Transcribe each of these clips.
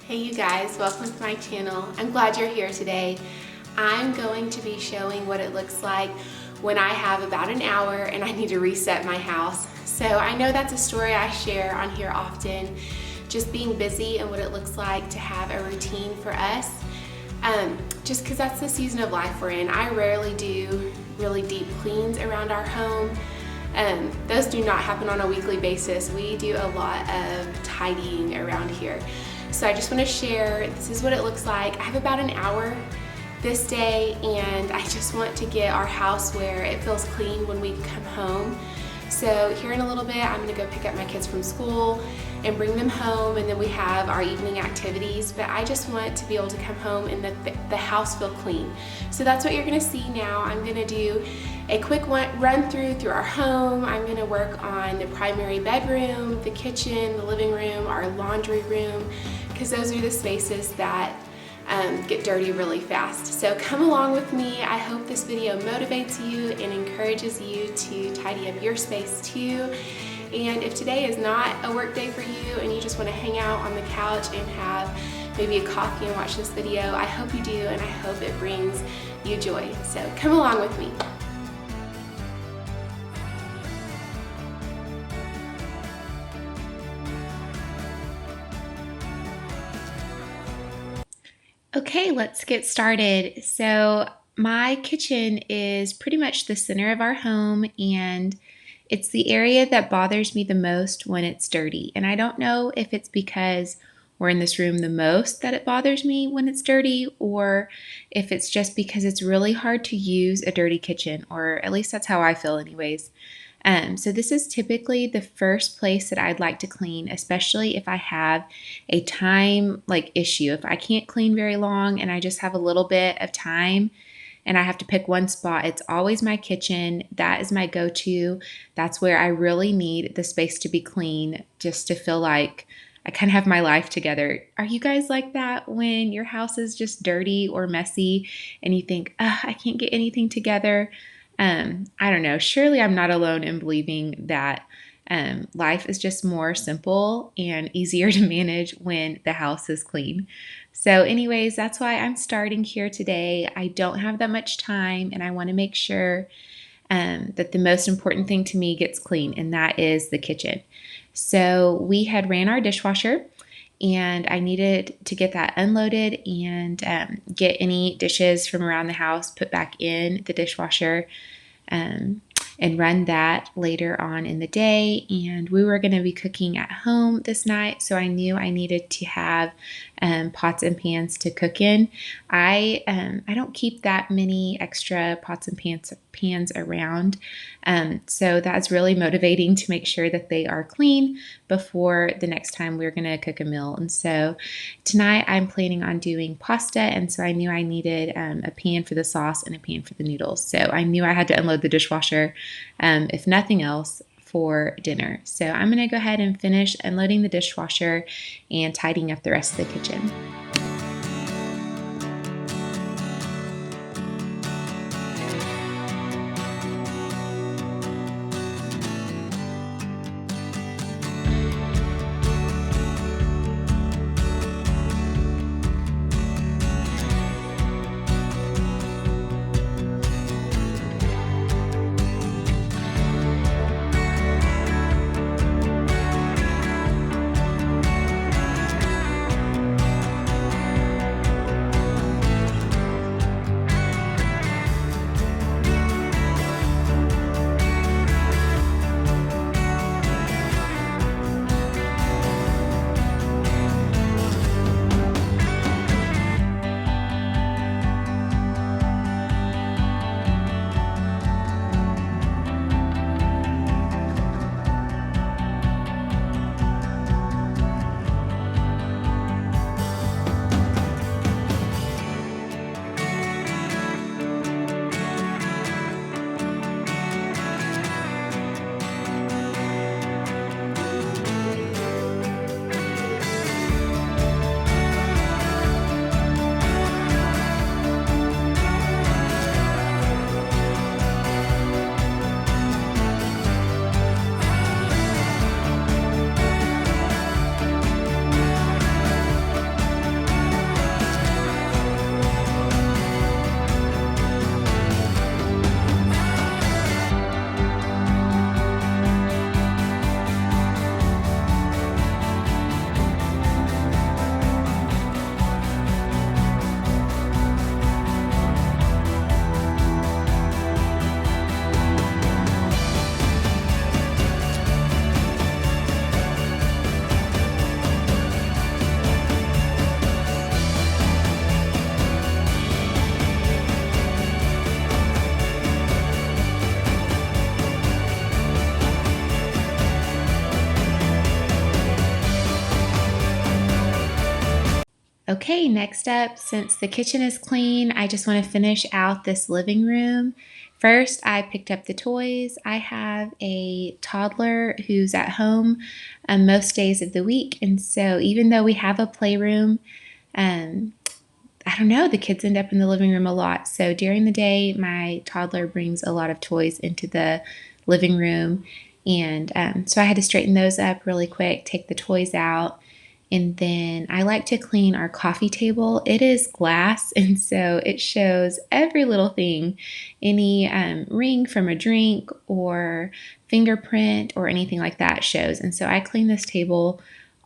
Hey you guys, welcome to my channel. I'm glad you're here today. I'm going to be showing what it looks like when I have about an hour and I need to reset my house. So I know that's a story I share on here often, just being busy and what it looks like to have a routine for us. Just because that's the season of life we're in. I rarely do really deep cleans around our home. Those do not happen on a weekly basis. We do a lot of tidying around here. So I just want to share, this is what it looks like. I have about an hour this day and I just want to get our house where it feels clean when we come home. So here in a little bit, I'm going to go pick up my kids from school and bring them home, and then we have our evening activities, but I just want to be able to come home and the house feel clean. So that's what you're going to see now. I'm going to do a quick run through our home. I'm going to work on the primary bedroom, the kitchen, the living room, our laundry room, because those are the spaces that get dirty really fast. So come along with me. I hope this video motivates you and encourages you to tidy up your space too. And if today is not a work day for you and you just want to hang out on the couch and have maybe a coffee and watch this video, I hope you do, and I hope it brings you joy. So come along with me. Okay, let's get started. So my kitchen is pretty much the center of our home, and it's the area that bothers me the most when it's dirty. And I don't know if it's because we're in this room the most that it bothers me when it's dirty, or if it's just because it's really hard to use a dirty kitchen, or at least that's how I feel anyways. So this is typically the first place that I'd like to clean, especially if I have a time issue. If I can't clean very long and I just have a little bit of time and I have to pick one spot, it's always my kitchen. That is my go-to. That's where I really need the space to be clean, just to feel like I kind of have my life together. Are you guys like that when your house is just dirty or messy and you think, I can't get anything together? I don't know. Surely I'm not alone in believing that life is just more simple and easier to manage when the house is clean. So anyways, that's why I'm starting here today. I don't have that much time, and I want to make sure that the most important thing to me gets clean, and that is the kitchen. So we had ran our dishwasher, and I needed to get that unloaded and get any dishes from around the house put back in the dishwasher and run that later on in the day. And we were going to be cooking at home this night, so I knew I needed to have pots and pans to cook in. I don't keep that many extra pots and pans around, so that's really motivating to make sure that they are clean before the next time we're going to cook a meal. And so tonight I'm planning on doing pasta, and so I knew I needed a pan for the sauce and a pan for the noodles. So I knew I had to unload the dishwasher, if nothing else, for dinner. So I'm going to go ahead and finish unloading the dishwasher and tidying up the rest of the kitchen. Okay, next up, since the kitchen is clean, I just want to finish out this living room. First, I picked up the toys. I have a toddler who's at home most days of the week, and so even though we have a playroom, um, I don't know, the kids end up in the living room a lot. So during the day, my toddler brings a lot of toys into the living room. And so I had to straighten those up really quick, take the toys out. And then I like to clean our coffee table. It is glass, and so it shows every little thing, any ring from a drink or fingerprint or anything like that shows. And so I clean this table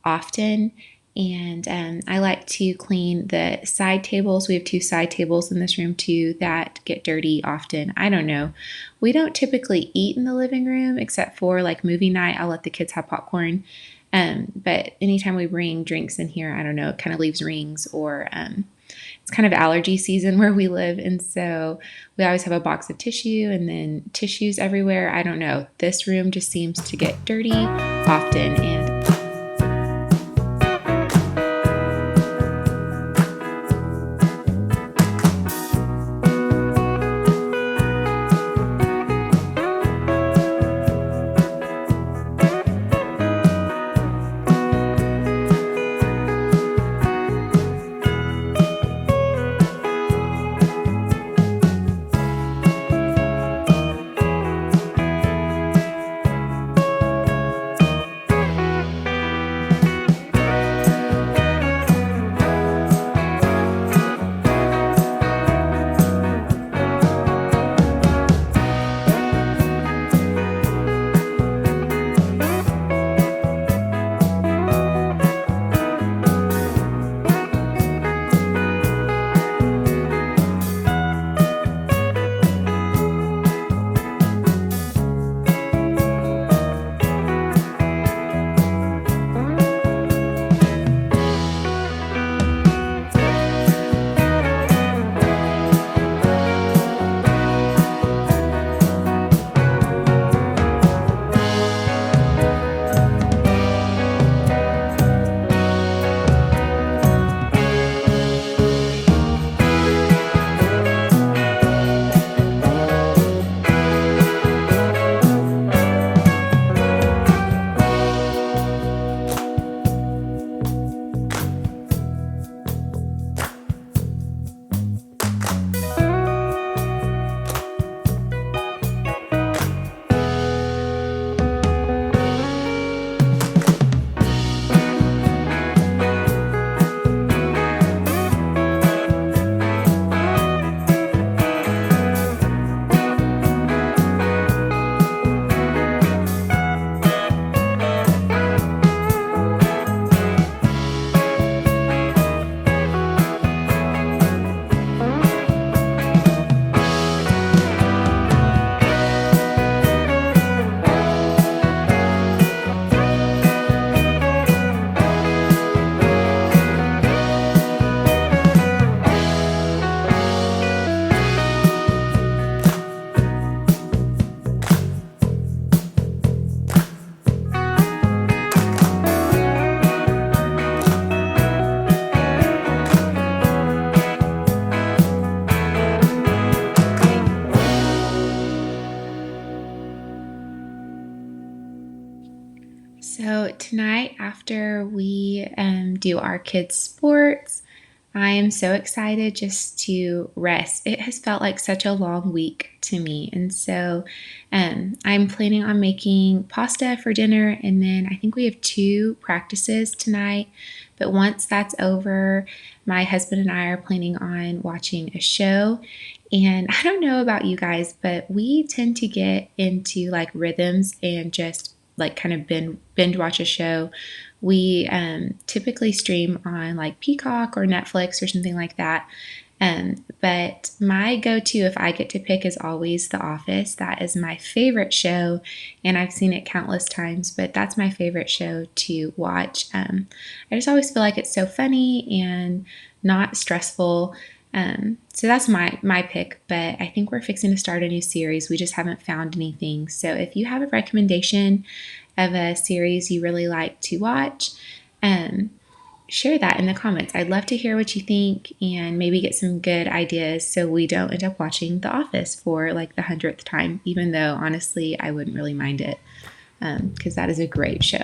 often. And I like to clean the side tables. We have two side tables in this room too that get dirty often. I don't know. We don't typically eat in the living room except for like movie night. I'll let the kids have popcorn. But anytime we bring drinks in here, I don't know, it kind of leaves rings or it's kind of allergy season where we live. And so we always have a box of tissue and then tissues everywhere. I don't know. This room just seems to get dirty often. And so tonight, after we do our kids' sports, I am so excited just to rest. It has felt like such a long week to me. And so I'm planning on making pasta for dinner. And then I think we have two practices tonight. But once that's over, my husband and I are planning on watching a show. And I don't know about you guys, but we tend to get into like rhythms and just like kind of binge watch a show. We typically stream on like Peacock or Netflix or something like that. But my go-to, if I get to pick, is always The Office. That is my favorite show, and I've seen it countless times, but that's my favorite show to watch. I just always feel like it's so funny and not stressful. So that's my pick, but I think we're fixing to start a new series. We just haven't found anything. So if you have a recommendation of a series you really like to watch, share that in the comments. I'd love to hear what you think and maybe get some good ideas so we don't end up watching The Office for like the 100th time, even though honestly I wouldn't really mind it because that is a great show.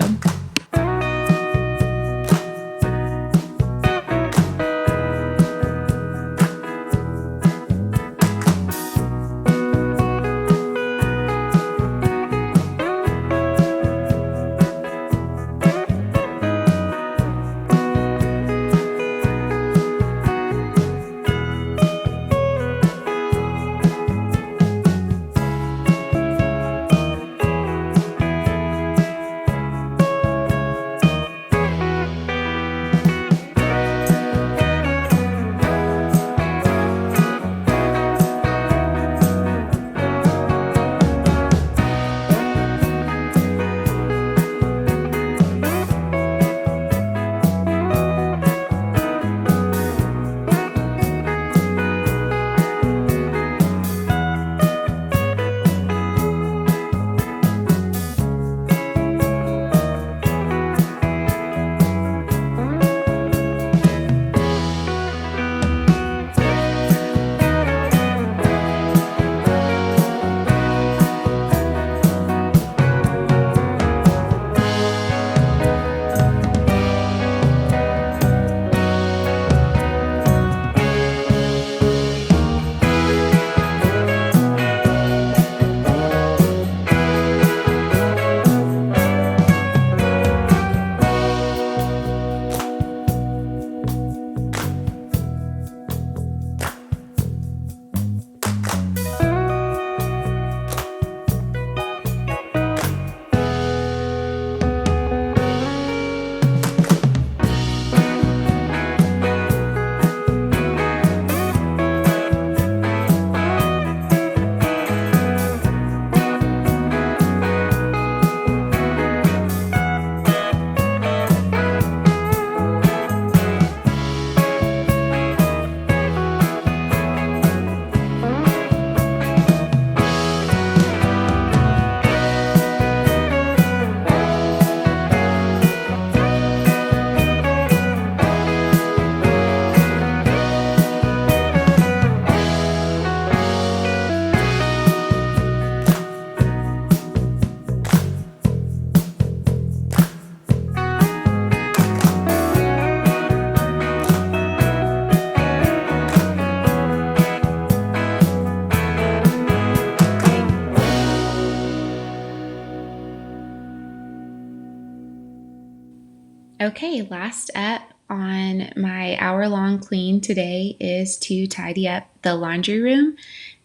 Okay, last up on my hour-long clean today is to tidy up the laundry room.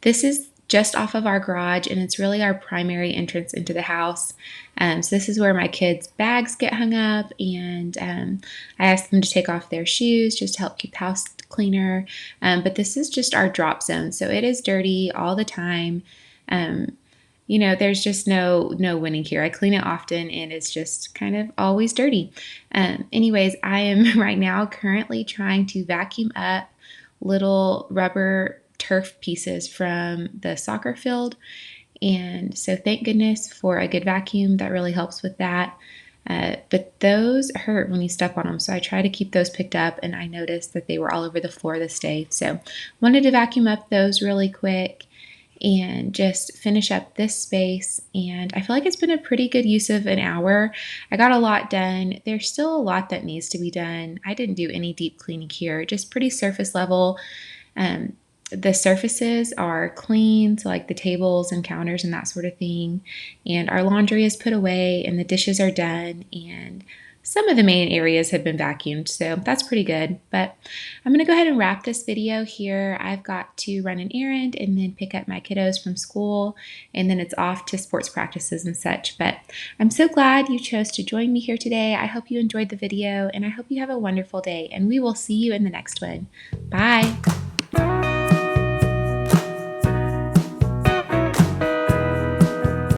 This is just off of our garage and it's really our primary entrance into the house. So this is where my kids' bags get hung up, and I ask them to take off their shoes just to help keep the house cleaner. But this is just our drop zone, so it is dirty all the time. There's just no winning here. I clean it often and it's just kind of always dirty. Anyways, I am right now currently trying to vacuum up little rubber turf pieces from the soccer field. And so thank goodness for a good vacuum. That really helps with that. But those hurt when you step on them. So I try to keep those picked up, and I noticed that they were all over the floor this day. So wanted to vacuum up those really quick and just finish up this space. And I feel like it's been a pretty good use of an hour. I got a lot done. There's still a lot that needs to be done. I didn't do any deep cleaning here, just pretty surface level. The surfaces are clean, so like the tables and counters and that sort of thing. And our laundry is put away and the dishes are done, and some of the main areas have been vacuumed, so that's pretty good. But I'm going to go ahead and wrap this video here. I've got to run an errand and then pick up my kiddos from school, and then it's off to sports practices and such. But I'm so glad you chose to join me here today. I hope you enjoyed the video, and I hope you have a wonderful day, and we will see you in the next one. Bye!